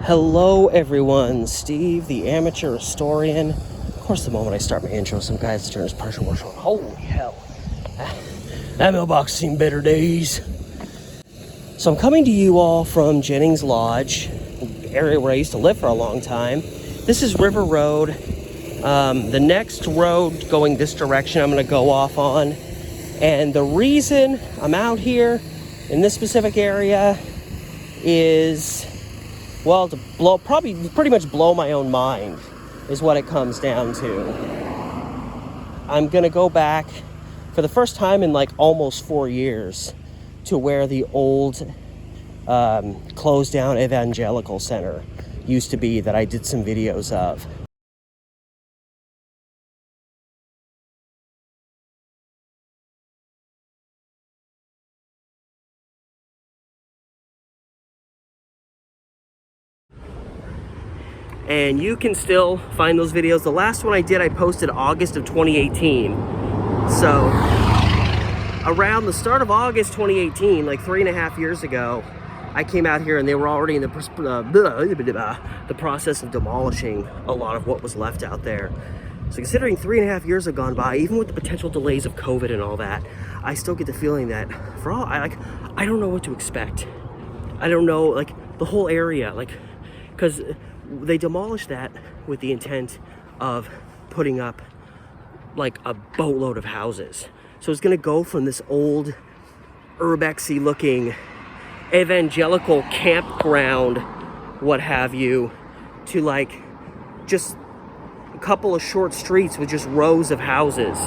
Hello everyone, Steve, the amateur historian. Of course, the moment I start my intro, some guys turn his partial wash on. Holy hell. That mailbox seen better days. So I'm coming to you all from Jennings Lodge, area where I used to live for a long time. This is River Road. The next road going this direction I'm going to go off on. And the reason I'm out here in this specific area is, well, to pretty much blow my own mind is what it comes down to. I'm gonna go back for the first time in like almost 4 years to where the old closed down evangelical center used to be that I did some videos of. And you can still find those videos. The last one I did, I posted August of 2018. So around the start of August 2018, like 3.5 years ago, I came out here and they were already in the process of demolishing a lot of what was left out there. So considering 3.5 years have gone by, even with the potential delays of COVID and all that, I still get the feeling that I don't know what to expect. I don't know, like the whole area, because they demolished that with the intent of putting up like a boatload of houses. So it's going to go from this old urbexy looking evangelical campground, what have you, to like just a couple of short streets with just rows of houses.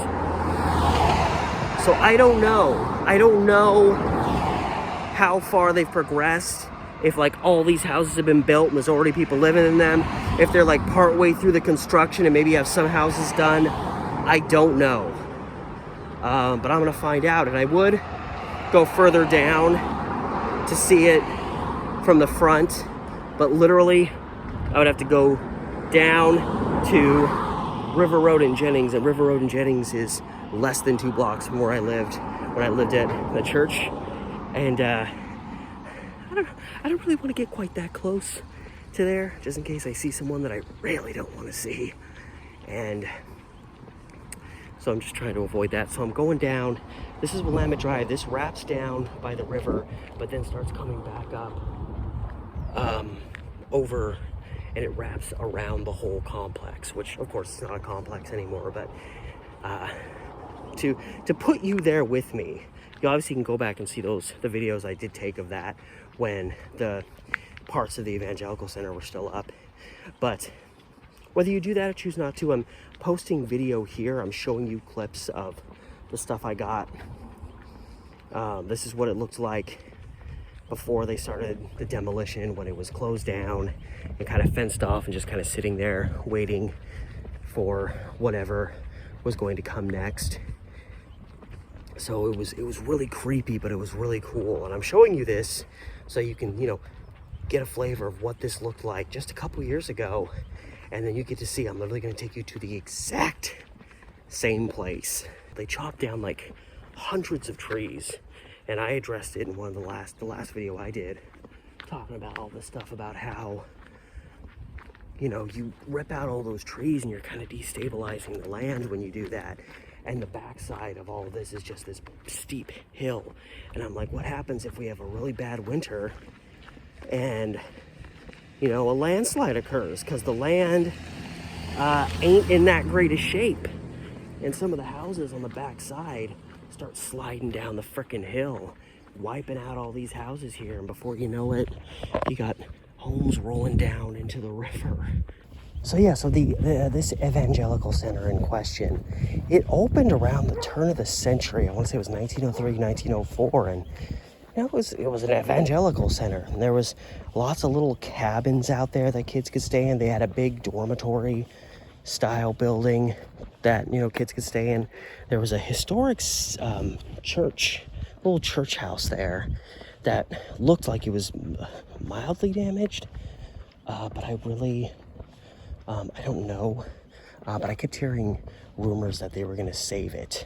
So I don't know how far they've progressed. If like all these houses have been built and there's already people living in them, if they're like part way through the construction and maybe have some houses done, I don't know. But I'm gonna find out, and I would go further down to see it from the front, but literally I would have to go down to River Road in Jennings, and River Road in Jennings is less than 2 blocks from where I lived when I lived at the church. And I don't really want to get quite that close to there, just in case I see someone that I really don't want to see. And so I'm just trying to avoid that. So I'm going down. This is Willamette Drive. This wraps down by the river, but then starts coming back up over, and it wraps around the whole complex, which of course is not a complex anymore, but to put you there with me, you obviously can go back and see the videos I did take of that when the parts of the evangelical center were still up. But whether you do that or choose not to, I'm posting video here. I'm showing you clips of the stuff I got. This is what it looked like before they started the demolition, when it was closed down and kind of fenced off and just kind of sitting there waiting for whatever was going to come next. So it was really creepy, but it was really cool. And I'm showing you this so you can, get a flavor of what this looked like just a couple years ago. And then you get to see, I'm literally going to take you to the exact same place. They chopped down like hundreds of trees, and I addressed it in one of the last video I did, talking about all this stuff about how, you rip out all those trees and you're kind of destabilizing the land when you do that. And the backside of all of this is just this steep hill. And I'm like, what happens if we have a really bad winter and, a landslide occurs? Because the land ain't in that great a shape. And some of the houses on the backside start sliding down the frickin' hill, wiping out all these houses here. And before you know it, you got homes rolling down into the river. So this evangelical center in question, it opened around the turn of the century. I want to say it was 1903, 1904, and it was an evangelical center. And there was lots of little cabins out there that kids could stay in. They had a big dormitory style building that kids could stay in. There was a historic church, little church house there that looked like it was mildly damaged, but I don't know, but I kept hearing rumors that they were going to save it.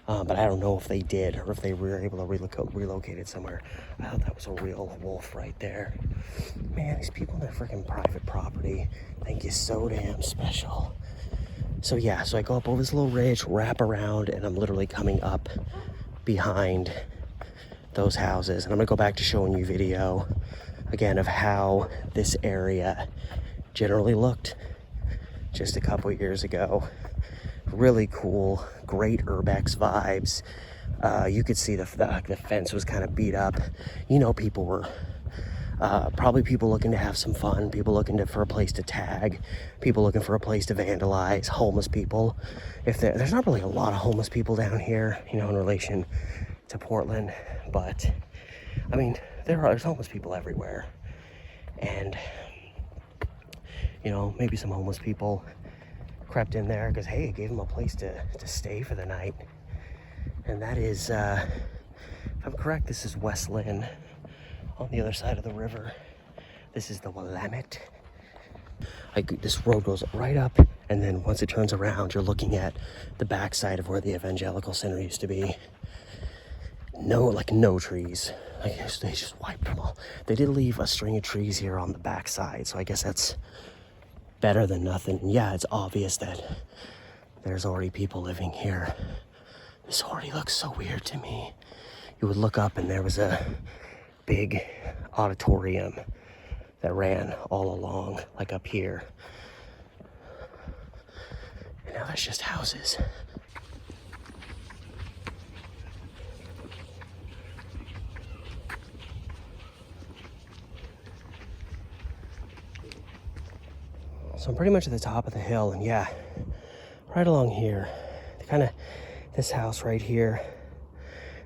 But I don't know if they did or if they were able to relocate it somewhere. I thought that was a real wolf right there. Man, these people in their freaking private property think you're so damn special. So yeah, so I go up over this little ridge, wrap around, and I'm literally coming up behind those houses. And I'm gonna go back to showing you video again of how this area generally looked just a couple years ago. Really cool, great urbex vibes. You could see the fence was kind of beat up. You know, people were probably people looking to have some fun, people looking for a place to tag, people looking for a place to vandalize, homeless people. If there's not really a lot of homeless people down here, you know, in relation to Portland, but I mean, there's homeless people everywhere. And you know, maybe some homeless people crept in there because, hey, it gave them a place to stay for the night. And that is, if I'm correct, this is West Lynn on the other side of the river. This is the Willamette. This road goes right up, and then once it turns around, you're looking at the backside of where the Evangelical Center used to be. No trees. Like, they just wiped them all. They did leave a string of trees here on the backside, so I guess that's better than nothing. And yeah, it's obvious that there's already people living here. This already looks so weird to me. You would look up and there was a big auditorium that ran all along, like up here. And now there's just houses. So I'm pretty much at the top of the hill, and yeah, right along here, kind of this house right here,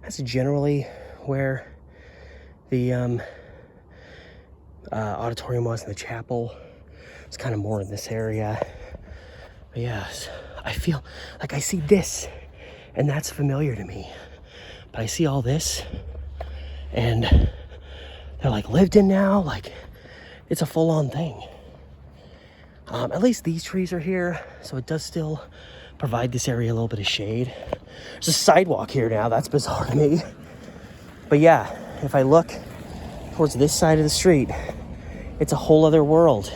that's generally where the auditorium was, in the chapel. It's kind of more in this area. But yes, I feel like I see this, and that's familiar to me. But I see all this, and they're like lived in now, like it's a full-on thing. At least these trees are here, so it does still provide this area a little bit of shade. There's a sidewalk here now. That's bizarre to me. But yeah, if I look towards this side of the street, it's a whole other world.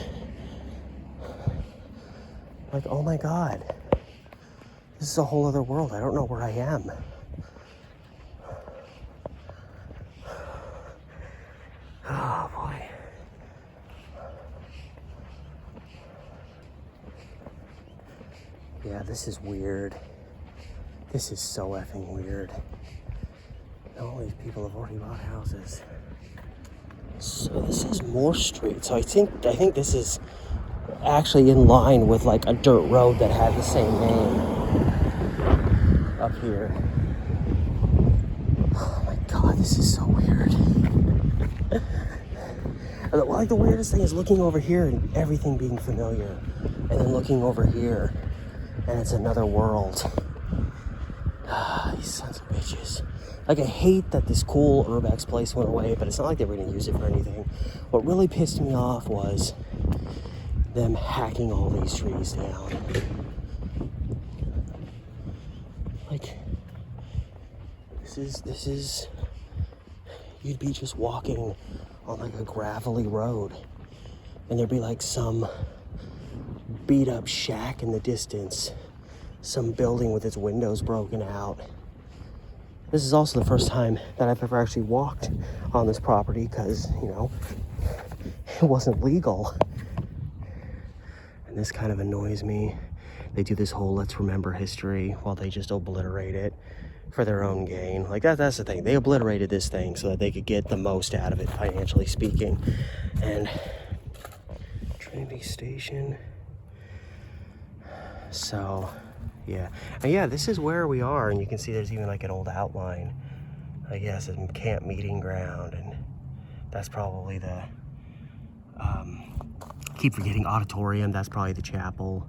Like, oh my God. This is a whole other world. I don't know where I am. Oh boy. Yeah, this is weird. This is so effing weird. All these people have already bought houses. So this is Morse Street. So I think this is actually in line with like a dirt road that had the same name up here. Oh my God, this is so weird. Like, the weirdest thing is looking over here and everything being familiar, and then looking over here and it's another world. These sons of bitches. Like, I hate that this cool urbex place went away, but it's not like they were going to use it for anything. What really pissed me off was them hacking all these trees down. Like, this is, you'd be just walking on like a gravelly road, and there'd be like some beat up shack in the distance, some building with its windows broken out. This is also the first time that I've ever actually walked on this property because, you know, it wasn't legal. And this kind of annoys me. They do this whole let's remember history while they just obliterate it for their own gain. Like, that's the thing. They obliterated this thing so that they could get the most out of it, financially speaking. And Trinity Station. So, yeah. And yeah, this is where we are, and you can see there's even like an old outline. I guess a camp meeting ground, and that's probably the keep forgetting auditorium. That's probably the chapel.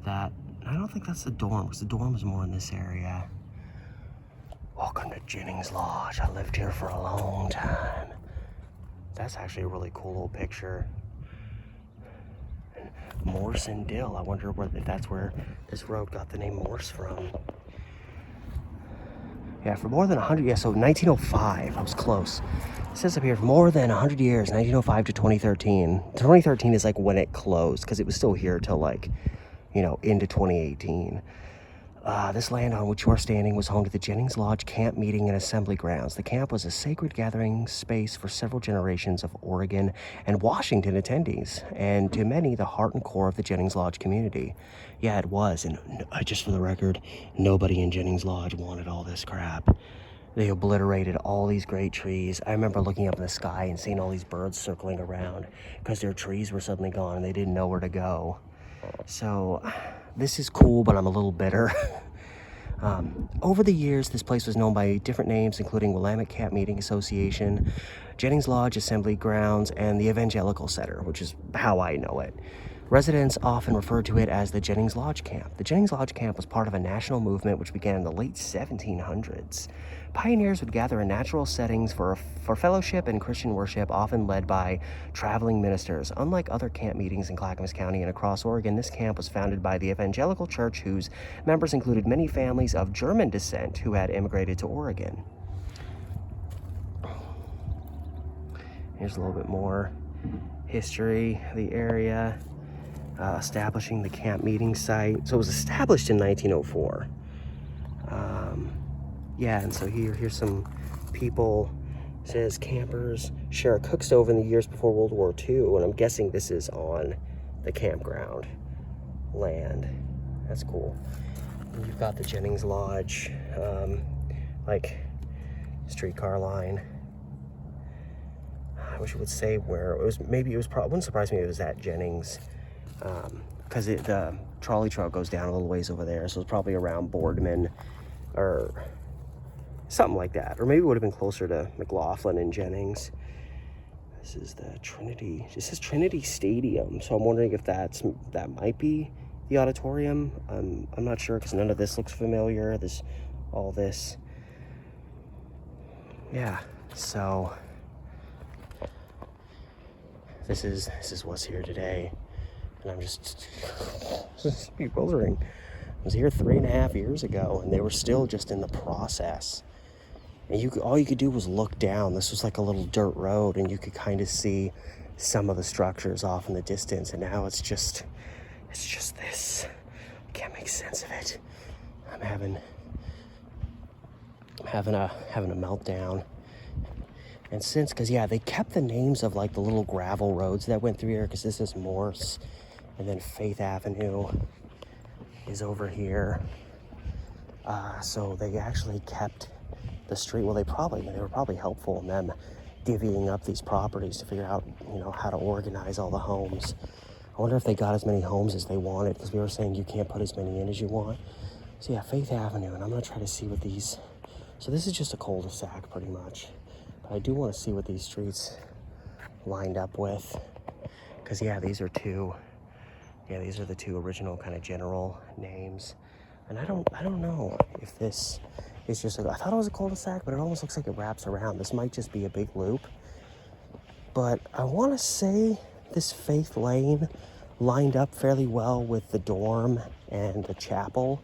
That, I don't think that's the dorm, because the dorm is more in this area. Welcome to Jennings Lodge. I lived here for a long time. That's actually a really cool little picture. And Morse and Dill. I wonder if that's where this road got the name Morse from. Yeah, for more than 100, yeah, so 1905, I was close. It says up here, for more than 100 years, 1905 to 2013. 2013 is like when it closed, because it was still here till like, into 2018. This land on which you are standing was home to the Jennings Lodge camp meeting and assembly grounds. The camp was a sacred gathering space for several generations of Oregon and Washington attendees, and to many, the heart and core of the Jennings Lodge community. Yeah, it was, and just for the record, nobody in Jennings Lodge wanted all this crap. They obliterated all these great trees. I remember looking up in the sky and seeing all these birds circling around because their trees were suddenly gone and they didn't know where to go. So this is cool, but I'm a little bitter. Over the years, this place was known by different names, including Willamette Camp Meeting Association, Jennings Lodge Assembly Grounds, and the Evangelical Center, which is how I know it. Residents often referred to it as the Jennings Lodge Camp. The Jennings Lodge Camp was part of a national movement which began in the late 1700s. Pioneers would gather in natural settings for fellowship and Christian worship, often led by traveling ministers. Unlike other camp meetings in Clackamas County and across Oregon, this camp was founded by the Evangelical Church, whose members included many families of German descent who had immigrated to Oregon. Here's a little bit more history of the area. Establishing the camp meeting site. So it was established in 1904. Yeah, and so here's some people. It says campers share a cook stove in the years before World War II, and I'm guessing this is on the campground land. That's cool. And you've got the Jennings Lodge, like streetcar line. I wish it would say where it was. Maybe it was. Wouldn't surprise me if it was at Jennings. Because the trolley truck goes down a little ways over there, so it's probably around Boardman or something like that, or maybe it would have been closer to McLaughlin and Jennings. This is the Trinity. It says Trinity Stadium, so I'm wondering if that might be the auditorium. I'm not sure because none of this looks familiar. All this. Yeah. So this is what's here today. And I'm just bewildering. I was here 3.5 years ago, and they were still just in the process. And all you could do was look down. This was like a little dirt road, and you could kind of see some of the structures off in the distance. And now it's just this. I can't make sense of it. I'm having a meltdown. And because they kept the names of like the little gravel roads that went through here, because this is Morse. And then Faith Avenue is over here. So they actually kept the street. Well, they were probably helpful in them divvying up these properties to figure out, how to organize all the homes. I wonder if they got as many homes as they wanted, because we were saying you can't put as many in as you want. So yeah, Faith Avenue, and I'm gonna try to see what these. So this is just a cul-de-sac, pretty much. But I do want to see what these streets lined up with, because these are two. Yeah, these are the two original kind of general names. And I don't know if this is just I thought it was a cul-de-sac, but it almost looks like it wraps around. This might just be a big loop. But I want to say this Faith Lane lined up fairly well with the dorm and the chapel.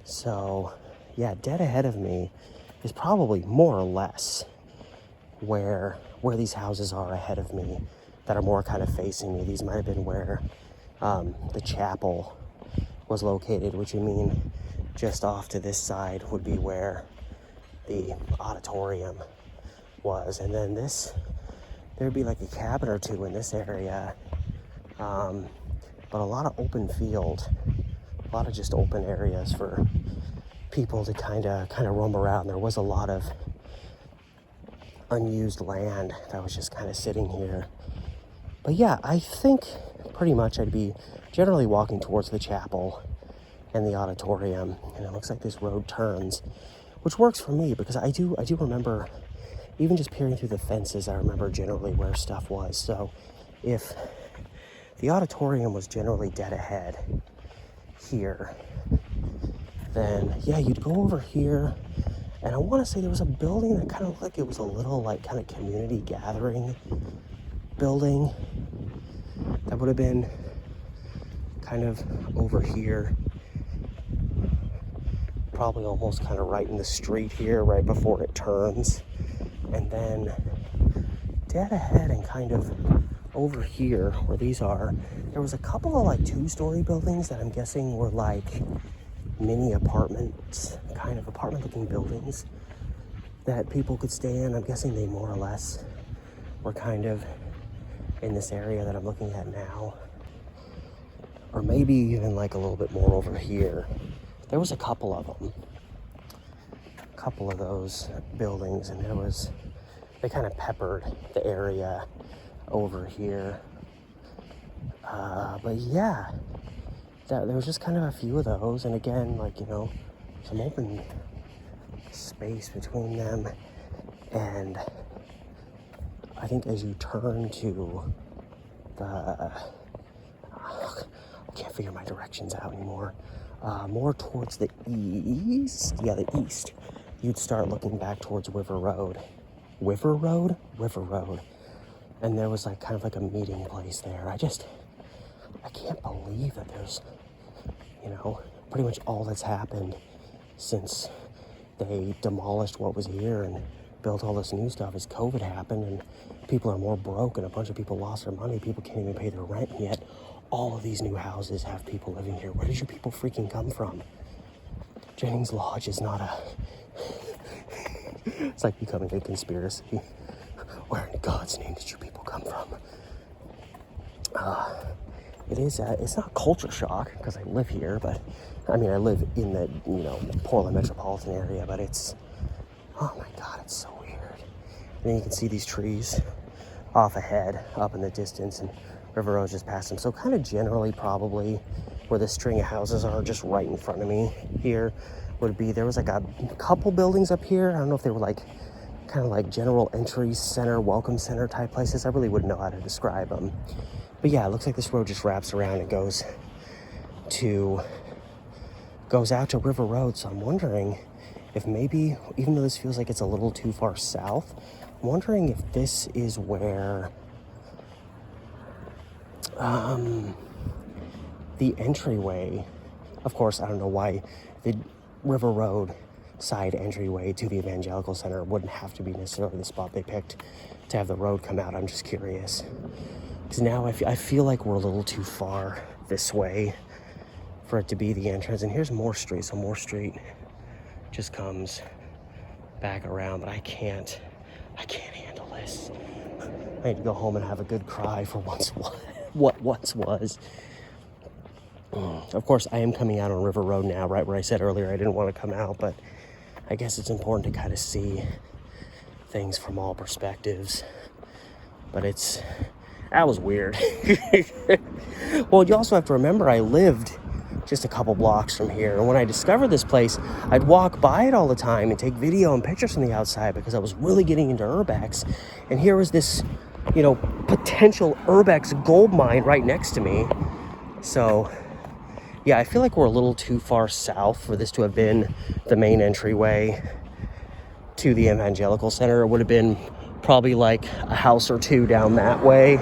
So, yeah, dead ahead of me is probably more or less where these houses are ahead of me that are more kind of facing me. These might have been where the chapel was located, which you mean just off to this side would be where the auditorium was. And then there'd be like a cabin or two in this area, but a lot of open field, a lot of just open areas for people to kind of roam around. There was a lot of unused land that was just kind of sitting here. But yeah, I think pretty much I'd be generally walking towards the chapel and the auditorium, and it looks like this road turns, which works for me because I do remember, even just peering through the fences, I remember generally where stuff was. So if the auditorium was generally dead ahead here, then yeah, you'd go over here, and I want to say there was a building that kind of looked like it was a little like kind of community gathering building that would have been kind of over here. probably almost kind of right in the street here, right before it turns. And then dead ahead and kind of over here where these are, there was a couple of like 2-story buildings that I'm guessing were like mini apartments, kind of apartment looking buildings that people could stay in. I'm guessing they more or less were kind of in this area that I'm looking at now, or maybe even like a little bit more over here. There was a couple of them, a couple of those buildings, and they kind of peppered the area over here. But yeah, there was just kind of a few of those, and again, like, you know, some open space between them. And I think as you turn to I can't figure my directions out anymore, more towards the east, you'd start looking back towards River Road, and there was like kind of like a meeting place there. I can't believe that there's, you know, pretty much all that's happened since they demolished what was here and built all this new stuff is COVID happened, and people are more broke, and a bunch of people lost their money. People can't even pay their rent, and yet all of these new houses have people living here. Where did you people freaking come from? Jennings Lodge is not a... It's like becoming a conspiracy. Where in God's name did you people come from? It is, it's not culture shock, because I live here, but, I mean, I live in the, you know, Portland metropolitan area, but it's, oh my God, it's so weird. And then you can see these trees off ahead, up in the distance, and River Road just past them. So kind of generally probably where the string of houses are just right in front of me here would be, there was like a couple buildings up here. I don't know if they were like, kind of like general entry center, welcome center type places. I really wouldn't know how to describe them. But yeah, it looks like this road just wraps around and goes out to River Road. So I'm wondering if maybe, even though this feels like it's a little too far south, I'm wondering if this is where the entryway, of course, I don't know why the River Road side entryway to the Evangelical Center wouldn't have to be necessarily the spot they picked to have the road come out. I'm just curious. Because now I feel like we're a little too far this way for it to be the entrance. And here's Moore Street. So Moore Street just comes back around, but I can't handle this. I need to go home and have a good cry for what once was. Of course, I am coming out on River Road now, right where I said earlier I didn't want to come out, but I guess it's important to kind of see things from all perspectives. But that was weird. Well, you also have to remember I lived just a couple blocks from here, and when I discovered this place, I'd walk by it all the time and take video and pictures from the outside because I was really getting into urbex. And here was this, you know, potential urbex gold mine right next to me. So yeah, I feel like we're a little too far south for this to have been the main entryway to the Evangelical Center. It would have been probably like a house or two down that way.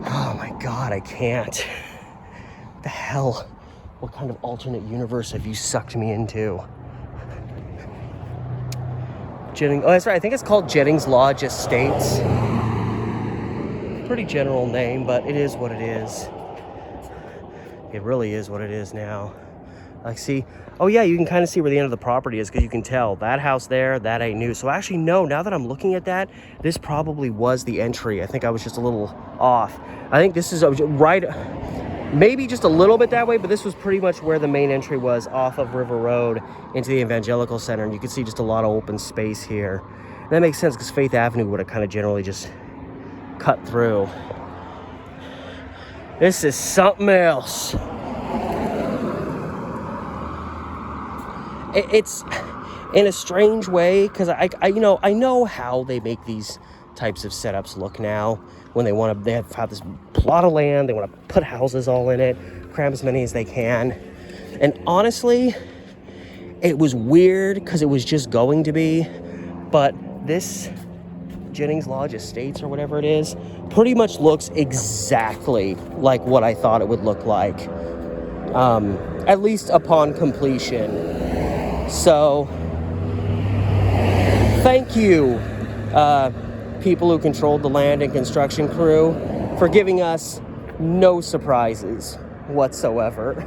Oh my God, I can't. What the hell? What kind of alternate universe have you sucked me into? Oh, that's right. I think it's called Jennings Lodge Estates. Pretty general name, but it is what it is. It really is what it is now. Like, see, oh yeah, you can kind of see where the end of the property is because you can tell that house there, that ain't new. So actually, no, now that I'm looking at that, this probably was the entry. I think I was just a little off. I think this is right, maybe just a little bit that way, but this was pretty much where the main entry was, off of River Road into the Evangelical Center. And you can see just a lot of open space here. And that makes sense because Faith Avenue would have kind of generally just cut through. This is something else. It's in a strange way because I know how they make these types of setups look now. When they have this plot of land, they want to put houses all in it, cram as many as they can. And honestly, it was weird because it was just going to be, but this Jennings Lodge Estates or whatever it is pretty much looks exactly like what I thought it would look like. at least upon completion. So, thank you, people who controlled the land and construction crew, for giving us no surprises whatsoever.